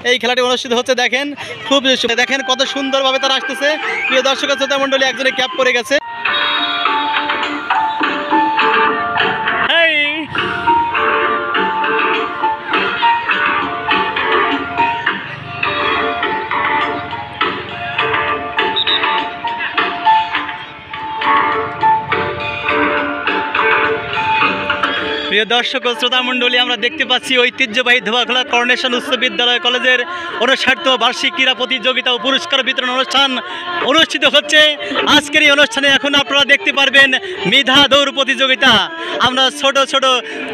এই খেলাটি অনুষ্ঠিত হচ্ছে। দেখেন খুব দেখেন কত সুন্দরভাবে তারা আসতেছে। প্রিয় দর্শক শ্রোতা মণ্ডলী, একজনের ক্যাপ পরে গেছে। প্রিয় দর্শক ও শ্রোতা মণ্ডলী, আমরা দেখতে পাচ্ছি ঐতিহ্যবাহী ধোবাখোলা করোনেশন উচ্চ বিদ্যালয় কলেজের 59তম বার্ষিক ক্রীড়া প্রতিযোগিতা ও পুরস্কার বিতরণ অনুষ্ঠান অনুষ্ঠিত হচ্ছে। আজকের এই অনুষ্ঠানে এখন আপনারা দেখতে পারবেন মেধা দৌড় প্রতিযোগিতা। আমরা ছোট ছোট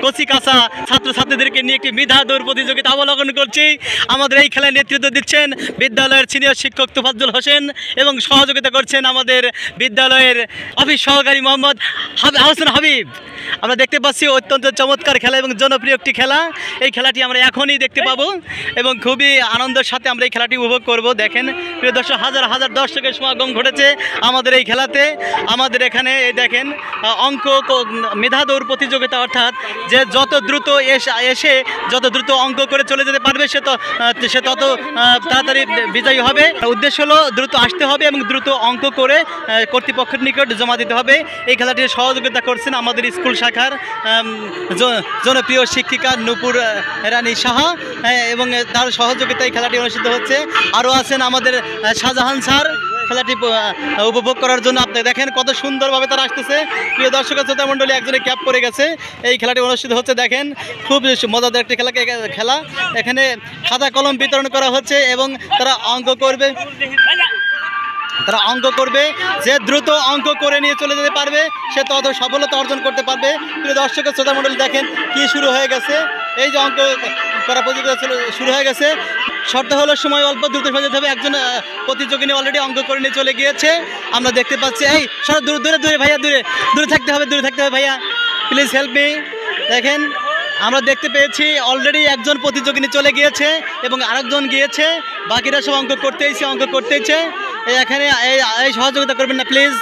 কচি কাঁচা ছাত্রছাত্রীদেরকে নিয়ে একটি মেধা দৌড় প্রতিযোগিতা অবলোকন করছি। আমাদের এই খেলায় নেতৃত্ব দিচ্ছেন বিদ্যালয়ের সিনিয়র শিক্ষক তোফাজ্জল হোসেন এবং সহযোগিতা করছেন আমাদের বিদ্যালয়ের অফিস সহকারী মোহাম্মদ হাসান হাবিব। আমরা দেখতে পাচ্ছি অত্যন্ত চমৎকার খেলা এবং জনপ্রিয় একটি খেলা। এই খেলাটি আমরা এখনই দেখতে পাবো এবং খুবই আনন্দের সাথে আমরা এই খেলাটি উপভোগ করব। দেখেন প্রিয় দর্শক, হাজার হাজার দর্শকের সমাগম ঘটেছে আমাদের এই খেলাতে। আমাদের এখানে এই দেখেন অঙ্ক মেধা দৌড় প্রতিযোগিতা, অর্থাৎ যে যত দ্রুত এসে যত দ্রুত অঙ্ক করে চলে যেতে পারবে সে তত তাড়াতাড়ি বিজয়ী হবে। উদ্দেশ্য হলো দ্রুত আসতে হবে এবং দ্রুত অঙ্ক করে কর্তৃপক্ষের নিকট জমা দিতে হবে। এই খেলাটির সহযোগিতা করছেন আমাদের স্কুল শাখার জনপ্রিয় শিক্ষিকা নূপুর রানী সাহা এবং তার সহযোগিতায় খেলাটি অনুষ্ঠিত হচ্ছে। আরও আছেন আমাদের শাহজাহান স্যার খেলাটি উপভোগ করার জন্য। আপনি দেখেন কত সুন্দরভাবে তারা আসতেছে। প্রিয় দর্শক শ্রোতা মণ্ডলী, একজনের ক্যাপ পরে গেছে। এই খেলাটি অনুষ্ঠিত হচ্ছে। দেখেন খুব মজাদার একটি খেলা। এখানে খাতা কলম বিতরণ করা হচ্ছে এবং তারা অঙ্ক করবে। যে দ্রুত অঙ্ক করে নিয়ে চলে যেতে পারবে সে তত সফলতা অর্জন করতে পারবে। প্রিয় দর্শক শ্রোতা মণ্ডলী, দেখেন কি শুরু হয়ে গেছে। এই যে অঙ্ক করা প্রতিযোগিতা শুরু হয়ে গেছে। শর্ত হলো সময় অল্প, দ্রুত হয়ে যেতে হবে। একজন প্রতিযোগিনী অলরেডি অঙ্ক করে নিয়ে চলে গিয়েছে, আমরা দেখতে পাচ্ছি। এই সব দূরে ভাইয়া, দূরে থাকতে হবে ভাইয়া, প্লিজ হেল্প মি। দেখেন আমরা দেখতে পেয়েছি অলরেডি একজন প্রতিযোগিনী চলে গিয়েছে এবং আরেকজন গিয়েছে। বাকিরা সব অঙ্ক করতেইছে। এখানে এই সহযোগিতা করবেন না প্লিজ।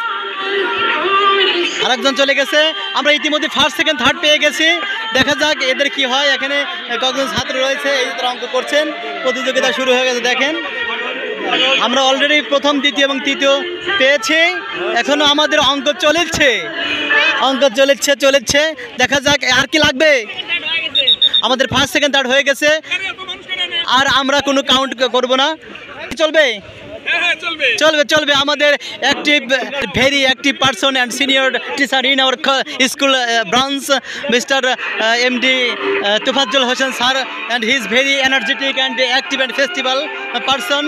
আরেকজন চলে গেছে। আমরা ইতিমধ্যে ফার্স্ট সেকেন্ড থার্ড পেয়ে গেছি। দেখা যাক এদের কি হয়। এখানে কয়েকজন ছাত্র রয়েছে, এই তারা অঙ্ক করছেন। প্রতিযোগিতা শুরু হয়ে গেছে। দেখেন আমরা অলরেডি প্রথম, দ্বিতীয় এবং তৃতীয় পেয়েছি। এখনো আমাদের অঙ্ক চলেছে। দেখা যাক আর কি লাগবে। আমাদের ফার্স্ট সেকেন্ড থার্ড হয়ে গেছে। আর আমরা কোনো কাউন্ট করব না। চলবে। আমাদের very active person and senior teacher in our school branch, mister MD Tofazzal Hossain sir, and he is very energetic and active and festival person.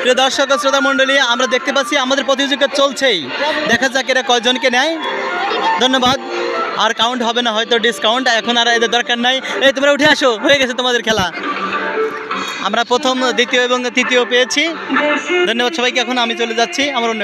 প্রিয় দর্শক ও শ্রোতা মণ্ডলী, আমরা দেখতে পাচ্ছি আমাদের প্রতিযোগিতা চলছেই। দেখা যাক এরা কয়জনকে নেয়। ধন্যবাদ। আর কাউন্ট হবে না হয়তো, ডিসকাউন্ট এখন আর এদের দরকার নাই। এই তোমরা উঠে আসো, হয়ে গেছে তোমাদের খেলা। আমরা প্রথম, দ্বিতীয় এবং তৃতীয় পেয়েছি। ধন্যবাদ সবাইকে। এখন আমি চলে যাচ্ছি আমার অন্য